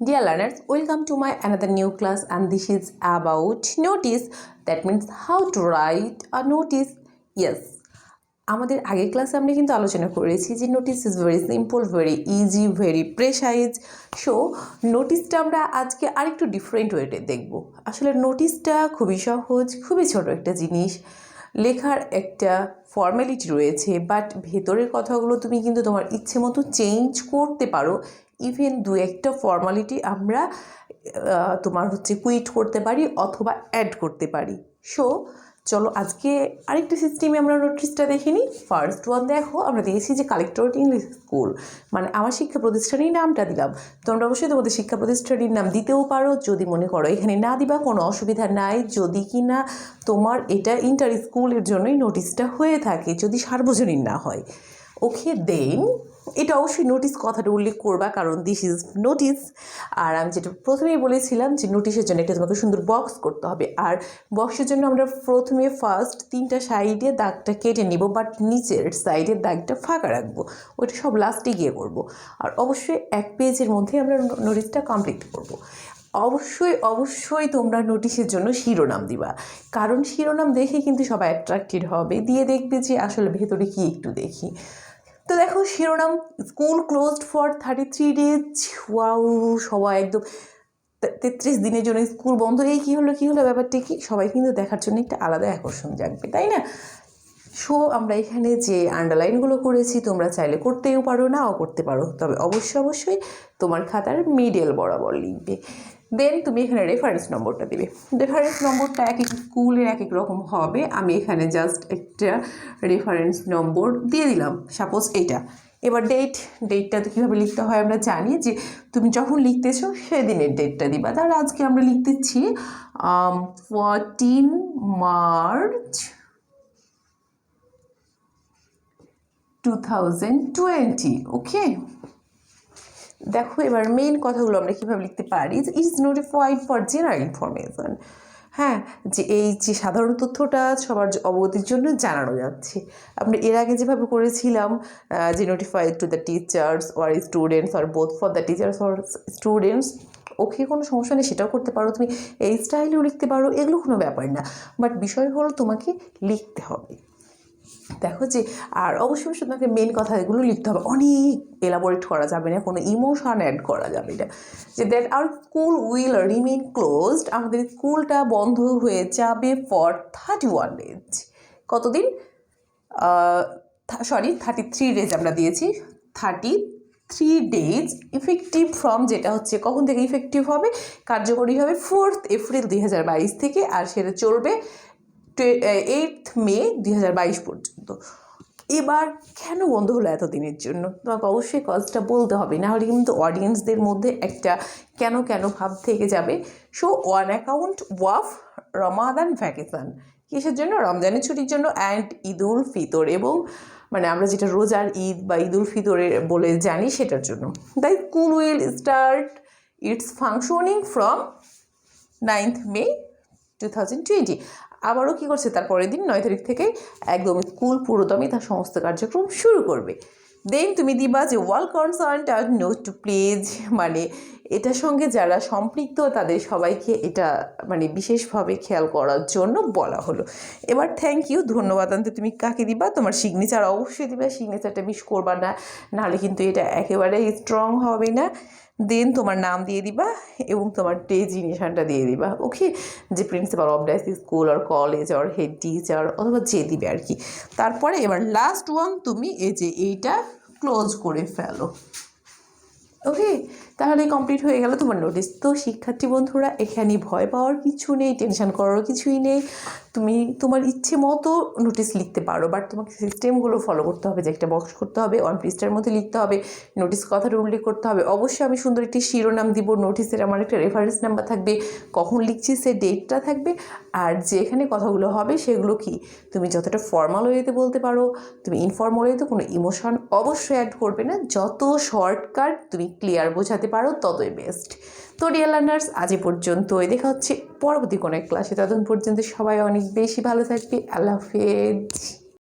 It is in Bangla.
Dear learners, welcome to my another new class, and this is about notice. That means how to write a notice. Yes, আমাদের আগের ক্লাসে আমরা কিন্তু আলোচনা করেছি যে notice is very simple, very easy, very precise. So নোটিসটা আমরা আজকে আরেকটু ডিফারেন্ট ওয়েতে দেখব। আসলে নোটিসটা খুবই সহজ, খুবই ছোট একটা জিনিস, লেখার একটা ফর্মালিটি রয়েছে, বাট ভেতরের কথাগুলো তুমি কিন্তু তোমার ইচ্ছে মতো চেঞ্জ করতে পারো। ইভেন দু একটা ফর্মালিটি আমরা তোমার কুইট করতে পারি অথবা অ্যাড করতে পারি। সো চলো আজকে আরেকটা সিস্টেমে আমরা নোটিসটা দেখে নিই। ফার্স্ট ওয়ান দেখো, আমরা দেখেছি যে কালেক্টরেট ইংলিশ স্কুল, মানে আমার শিক্ষা প্রতিষ্ঠানের নামটা দিলাম। তোমরা অবশ্যই তোমাদের শিক্ষা প্রতিষ্ঠানের নাম দিতেও পারো, যদি মনে করো এখানে না দিবা কোনো অসুবিধা নাই, যদি কি না তোমার এটা ইন্টার স্কুলের জন্যই নোটিসটা হয়ে থাকে, যদি সার্বজনীন না হয়। ওকে, দেন এটা অবশ্যই নোটিস কথাটা উল্লেখ করবা, কারণ দিস ইজ নোটিস। আর আমি যেটা প্রথমেই বলেছিলাম যে নোটিশের জন্য একটা তোমাকে সুন্দর বক্স করতে হবে, আর বক্সের জন্য আমরা প্রথমে ফার্স্ট 3টা সাইডে দাগটা কেটে নিব, বাট নিচের সাইডের দাগটা ফাঁকা রাখবো, ওইটা সব লাস্টে গিয়ে করবো। আর অবশ্যই 1 পেজের মধ্যে আমরা নোটিসটা কমপ্লিট করব। অবশ্যই তোমরা নোটিশের জন্য শিরোনাম দিবা, কারণ শিরোনাম দেখে কিন্তু সবাই অ্যাট্রাক্টেড হবে, দিয়ে দেখবে যে আসলে ভেতরে কি একটু দেখি। তো দেখো শিরোনাম, school closed for 33 days। Wow, সবাই একদম 33 দিনের জন্য স্কুল বন্ধ, এই কী হলো ব্যাপারটা কি, সবাই কিন্তু দেখার জন্য একটা আলাদা আকর্ষণ জাগবে, তাই না? সো আমরা এখানে যে আন্ডারলাইনগুলো করেছি তোমরা চাইলে করতেও পারো, নাও করতে পারো, তবে অবশ্যই তোমার খাতার মিডল বরাবর লিখবে। দেন তুমি এখানে রেফারেন্স নম্বরটা দেবে। রেফারেন্স নম্বরটা এক এক স্কুলের এক এক রকম হবে। আমি এখানে জাস্ট একটা রেফারেন্স নম্বর দিয়ে দিলাম, সাপোজ এইটা। এবার ডেটটা তো কীভাবে লিখতে হয় আমরা জানি, যে তুমি যখন লিখতেছো সেদিনের ডেটটা দিবা। তাহলে আজকে আমরা লিখতেছি 14 মার্চ 2020। ওকে, দেখো এবার মেইন কথাগুলো আমরা কীভাবে লিখতে পারি, যে is notified for general information. হ্যাঁ, যে এই যে সাধারণ তথ্যটা সবার অবগতির জন্য জানানো যাচ্ছে। আমরা এর আগে যেভাবে করেছিলাম যে notified to the teachers or students or both for the teachers or students, okay কোনো সমস্যা নেই, সেটাও করতে পারো, তুমি এই স্টাইলেও লিখতে পারো, এগুলো কোনো ব্যাপার না, বাট বিষয় হলো তোমাকে লিখতে হবে। দেখো যে, আর অবশ্যই তোমাকে মেন কথা এগুলো লিখতে হবে, অনেক এলাবোরেট করা যাবে না, কোনো ইমোশন অ্যাড করা যাবে না। যে that our school will remain closed, আমাদের স্কুলটা বন্ধ হয়ে যাবে ফর 31 days। কতদিন? 33 days আমরা দিয়েছি, 33 days ইফেক্টিভ ফ্রম, যেটা হচ্ছে কখন থেকে ইফেক্টিভ হবে, কার্যকরী হবে 4th এপ্রিল 2022 থেকে, আর সেটা চলবে 8th মে 2022 পর্যন্ত। এবার কেন বন্ধ হলো এতদিনের জন্য, তোমাকে অবশ্যই কজটা বলতে হবে, না হলে কিন্তু অডিয়েন্সদের মধ্যে একটা কেন ভাব থেকে যাবে। So on account of Ramadan vacation, কিসের জন্য? রমজানের ছুটির জন্য, অ্যান্ড ঈদুল ফিতর, এবং মানে আমরা যেটা রোজার ঈদ বা ঈদুল ফিতরের বলে জানি সেটার জন্য। The school will start it's functioning from 9th মে 2020। আবারও কী করছে, তার পরের দিন 9 তারিখ থেকে একদম স্কুল পুরোদমে তার সমস্ত কার্যক্রম শুরু করবে। দেন তুমি দিবা যে ওয়াল কনসার্ন আর নোট টু প্লেজ, মানে এটার সঙ্গে যারা সম্পৃক্ত তাদের সবাইকে এটা মানে বিশেষভাবে খেয়াল করার জন্য বলা হলো। এবার থ্যাংক ইউ, ধন্যবাদ আনতে তুমি কাকে দিবা, তোমার সিগনেচার অবশ্যই দিবা, সিগনেচারটা মিস করবা না, নাহলে কিন্তু এটা একেবারেই স্ট্রং হবে না। দেন তোমার নাম দিয়ে দিবা এবং তোমার ডেজিগনেশনটা দিয়ে দিবা। ওকে, যে প্রিন্সিপাল অফ দ্য স্কুল আর কলেজ আর হেড টিচার অথবা যে দিবে আর কি। তারপরে এবার লাস্ট ওয়ান, তুমি এই যে এইটা ক্লোজ করে ফেলো। ওকে, তাহলে কমপ্লিট হয়ে গেল তোমার নোটিস। তো শিক্ষার্থী বন্ধুরা, এখানে ভয় পাওয়ার কিছু নেই, টেনশন করার কিছুই নেই, তুমি তোমার ইচ্ছে মতো নোটিস লিখতে পারো, বাট তোমাকে সিস্টেমগুলো ফলো করতে হবে, যে একটা বক্স করতে হবে, 1 পৃষ্ঠার মধ্যে লিখতে হবে, নোটিস কথাটা উল্লেখ করতে হবে। অবশ্যই আমি সুন্দর একটি শিরোনাম দিব, নোটিসের আমার একটা রেফারেন্স নাম্বার থাকবে, কখন লিখছি সে ডেটটা থাকবে, আর যেখানে কথাগুলো হবে সেগুলো কি তুমি যতটা ফর্মাল ওয়েতে বলতে পারো, তুমি ইনফর্মাল ওয়েতে কোনো ইমোশন অবশ্যই অ্যাড করবে না, যত শর্টকাট তুমি ক্লিয়ার বোঝাতে পারো ততই বেস্ট। তো ডিয়ার লার্নার্স, আজ এ পর্যন্তই, দেখা হচ্ছে পরবর্তী কোনো এক ক্লাসে, ততক্ষণ পর্যন্ত সবাই অনেক বেশি ভালো থাকবে। আল্লাহ হাফেজ।